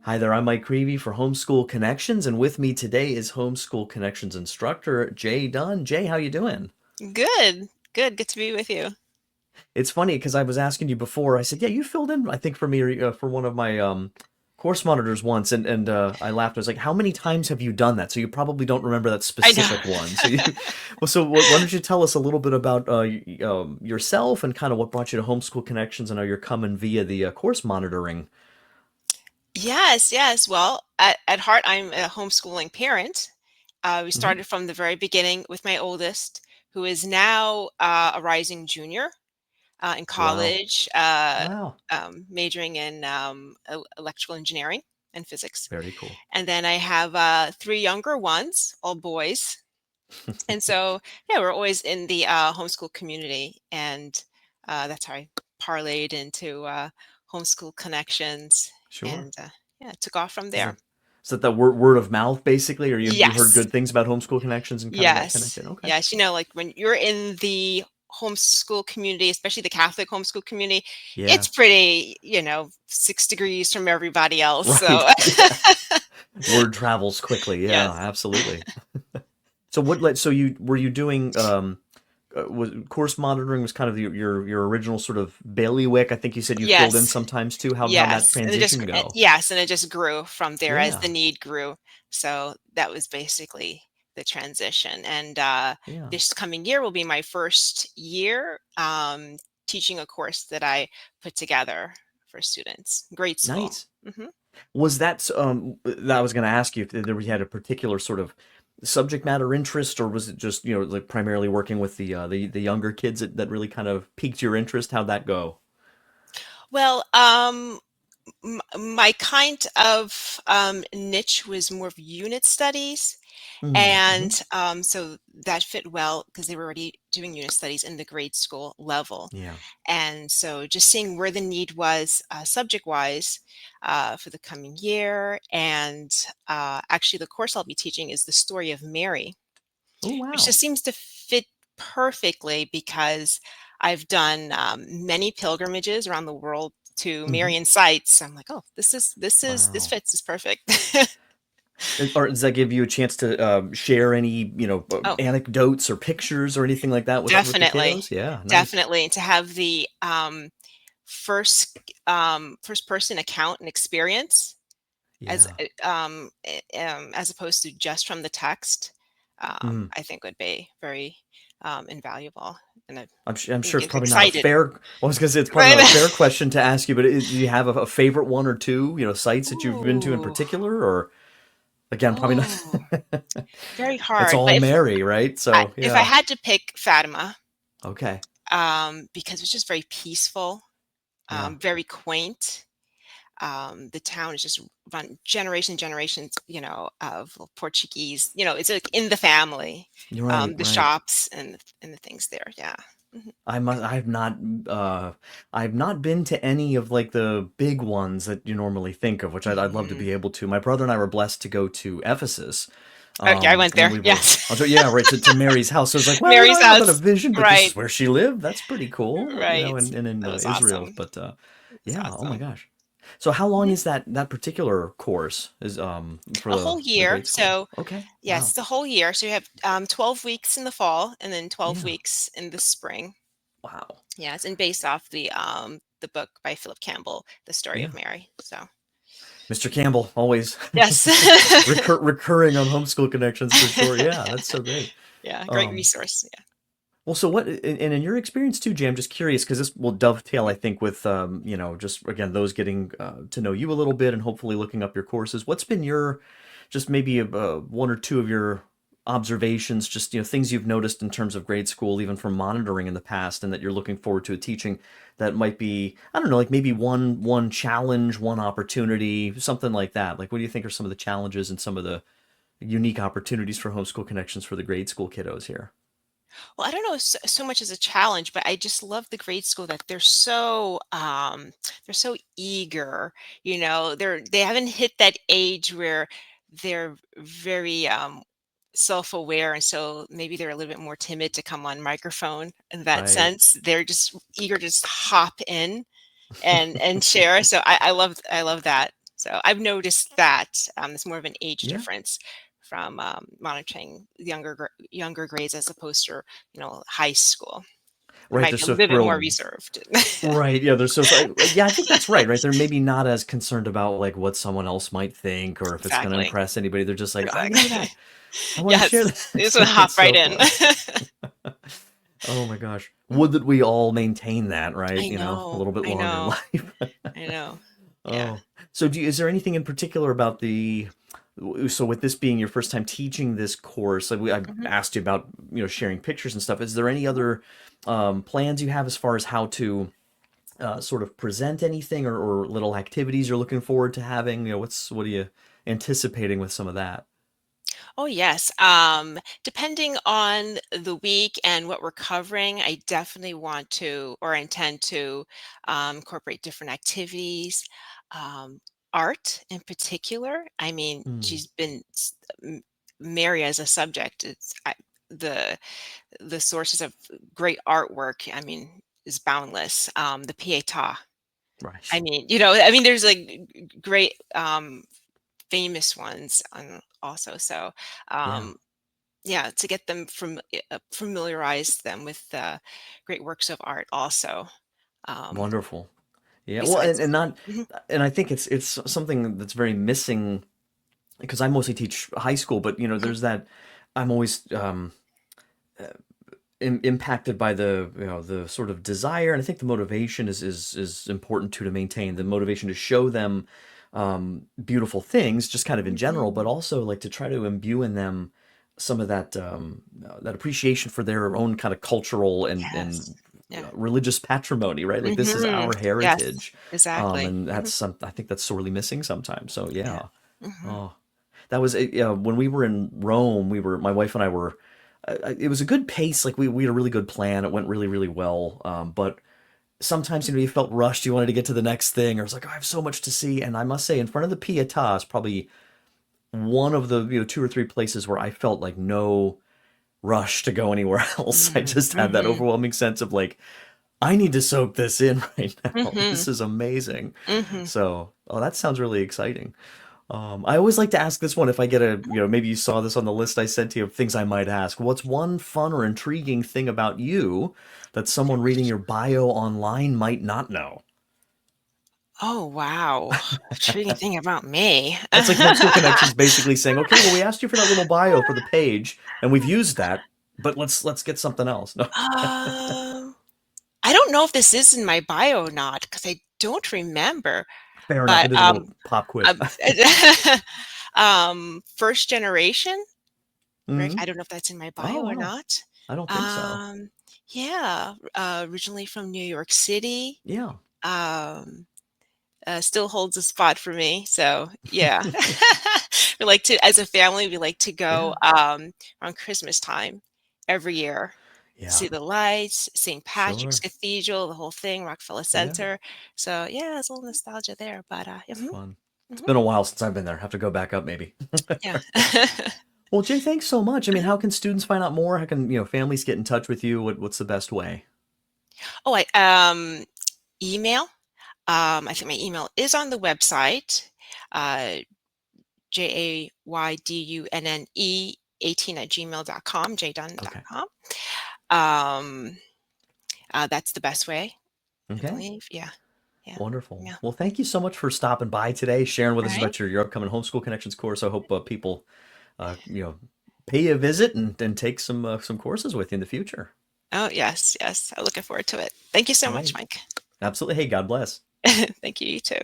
Hi there, I'm Mike Creavey for Homeschool Connections, and with me today is Homeschool Connections instructor Jay Dunn. Jay, how you doing? Good, good to be with you. It's funny because I was asking you before. I said, "Yeah, you filled in, I think, for me for one of my course monitors once," and I laughed. I was like, "How many times have you done that?" So you probably don't remember that I know. specific one. So you, well, so why don't you tell us a little bit about yourself and kind of what brought you to Homeschool Connections? I know you're coming via the course monitoring. Yes, yes. Well, at heart, I'm a homeschooling parent. We Hmm. started from the very beginning with my oldest, who is now a rising junior in Wow, college, wow, majoring in electrical engineering and physics. very cool. And then I have three younger ones, all boys. And so, yeah, we're always in the homeschool community, and that's how I parlayed into homeschool connections, Sure. and yeah, it took off from Is there. that the word of mouth basically, or you heard Yes, good things about Homeschool Connections and kind of got yes, connected? Okay. yes. Like when you're in the homeschool community, especially the Catholic homeschool community, Yeah. it's pretty, 6 degrees from everybody else. Right. So, Yeah. Word travels quickly. Yeah, yes, absolutely. So what let so you were you doing was course monitoring was kind of your original sort of bailiwick. I think you said you filled in yes. sometimes too. How'd that Yes, and it just transition go? yes, and it just grew from there as the Yeah. need grew. So that was basically the transition. And Yeah. this coming year will be my first year teaching a course that I put together for students, grade school. Nice. Hmm. Was that I was going to ask you if there you had a particular sort of subject matter interest, or was it just, like primarily working with the younger kids that really kind of piqued your interest? How'd that go? Well, my kind of niche was more of unit studies. Mm-hmm. And so that fit well because they were already doing unit studies in the grade school level. Yeah. And so just seeing where the need was subject wise for the coming year. And actually, the course I'll be teaching is the story of Mary, Oh which wow. just seems to fit perfectly because I've done many pilgrimages around the world to Mm-hmm. Marian sites. I'm like, oh, this Wow. fits. Is perfect. Or does that give you a chance to share any, Oh, anecdotes or pictures or anything like that with the definitely, kiddos? Yeah, nice. definitely. And to have the first first person account and experience Yeah. as opposed to just from the text, Mm. I think would be very invaluable. And I'm I'm sure it's getting probably not a excited. fair. I was gonna say it's probably not a Right? fair question to ask you, but do you have a favorite one or two, sites that you've been to in Ooh, particular, or again, probably not. oh, very It's hard. all But Mary, right? So if I yeah. had to pick Fatima, Okay. because it's just very peaceful, Yeah. very quaint. The town is just run generations, of Portuguese. It's like in the family. You're right. The Right. shops and the things there. Yeah. Mhm. I must. Uh, I've not been to any of like the big ones that you normally think of, which I'd love to Mhm. be able to. My brother and I were blessed to go to Ephesus, Okay, I went when there. we were. Yes. Yeah, right to Mary's house. So it's like, well, Mary's I have a house. vision, but this Right. is where she lived. That's pretty cool, Right. and in That was Israel. awesome. But It was yeah, oh my awesome. gosh. So how long Mhm. is that particular course is for A whole the year. grade school? So, Okay, yes, wow, it's a whole year. So you have 12 weeks in the fall and then 12 yeah, weeks in the spring. wow, Yes, and based off the book by Philip Campbell, The Story yeah. of Mary. So, Mr. Campbell, always yes. recurring on Homeschool Connections for sure. Yeah, that's so great. Yeah, great Um, resource. Yeah. well, so and in your experience too, Jay, I'm just curious because this will dovetail, I Mhm. think, with just again those getting to know you a little bit and hopefully looking up your courses. What's been your just maybe one or two of your observations, just things you've noticed in terms of grade school, even from monitoring in the past, and that you're looking forward to teaching that might be, I don't know, like maybe one challenge, one opportunity, something like that. Like, what do you think are some of the challenges and some of the unique opportunities for Homeschool Connections for the grade school kiddos here? Well, I don't know so much as a challenge, but I just love the grade school that they're so eager. They haven't hit that age where they're very self-aware, and so maybe they're a little bit more timid to come on microphone in that Right. sense. They're just eager to just hop in and share. So I love that. So I've noticed that it's more of an age Yeah. difference from monitoring younger grades as opposed to high school. They Right. might They're be a so little bit more thrilled. reserved. Right. Yeah. They're so, yeah, I think that's right. Right. They're maybe not as concerned about like what someone else might think or if it's going to Exactly. impress anybody. They're just like, I know Exactly. that. I want to share Yes, that. it's gonna hop It's right so in. fun. Oh my gosh. Would that we all maintain that, right? I A know. little bit I longer in know. life. I know. Yeah. Oh. So is there anything in particular about so with this being your first time teaching this course, like I Mhm. asked you about, sharing pictures and stuff. Is there any other plans you have as far as how to sort of present anything or little activities you're looking forward to having? What are you anticipating with some of that? Oh, yes. Depending on the week and what we're covering, I definitely want to or intend to incorporate different activities, um, art in particular. I mean, Mm, she's been Mary as a subject. The the sources of great artwork. I mean, is boundless. The Pietà. right. I mean, there's like great famous ones also. So Yeah. um, yeah, to get them familiarize them with great works of art also. Um, Wonderful. Yeah. Well, besides, and not, Mhm. and I think it's something that's very missing because I mostly teach high school, but Mhm. there's that I'm always impacted by the sort of desire, and I think the motivation is important too to maintain the motivation to show them beautiful things, just kind of in general, but Mhm. also like to try to imbue in them some of that appreciation for their own kind of cultural and Yes. Yeah. religious patrimony, right? Like this is Hmm. our Yes. heritage, Exactly. and Hmm. I think that's sorely missing sometimes. So Yeah. yeah. Hmm. Oh, that was when we were in Rome. My wife and I were. It was a good pace. Like we had a really good plan. It went really really well. But sometimes you felt rushed. You wanted to get to the next thing. Or it's like I have so much to see. And I must say, in front of the Pietà is probably one of the two or three places where I felt like no rush to go anywhere else. I just had that Hmm. overwhelming sense of like I need to soak this in right now. Hmm. This is amazing. Hmm. So, oh, that sounds really exciting. I always like to ask this one if I get maybe you saw this on the list I sent to you of things I might ask. What's one fun or intriguing thing about you that someone reading your bio online might not know? Oh, wow. Intriguing thing about me. That's like Homeschool Connections basically saying, okay, well, we asked you for that little bio for the page, and we've used that, but let's get something else. No, Um, I don't know if this is in my bio or not because I don't remember. fair enough. But It is a little pop quiz. um, first generation, right? Hmm. I don't know if that's in my Oh bio or wow, not. I don't think so. Um, yeah, originally from New York City. Yeah. Um, still holds a spot for me. So yeah, we like to, as a family, we like to go Yeah. around Christmas time every year. Yeah. See the lights, St. Patrick's Sure. Cathedral, the whole thing, Rockefeller Yeah. Center. So yeah, there's a little nostalgia there. But It's fun. It's mhm, been a while since I've been there. Have to go back up maybe. yeah. Well, Jay, thanks so much. I mean, how can students find out more? How can, families get in touch with you? What's the best way? Oh, email. I think my email is on the website. Uh, JAYDUNNE 18 at gmail.com, Okay. jaydunn.com. Um, that's the best way, I Okay. believe. Yeah. Yeah. Wonderful. Yeah. Well, thank you so much for stopping by today, sharing with All us right. about your upcoming Homeschool Connections course. I hope people, pay you a visit and take some courses with you in the future. Oh, yes. Yes. I'm looking forward to it. Thank you so All much, right. Mike. Absolutely. Hey, God bless. Thank you. You too.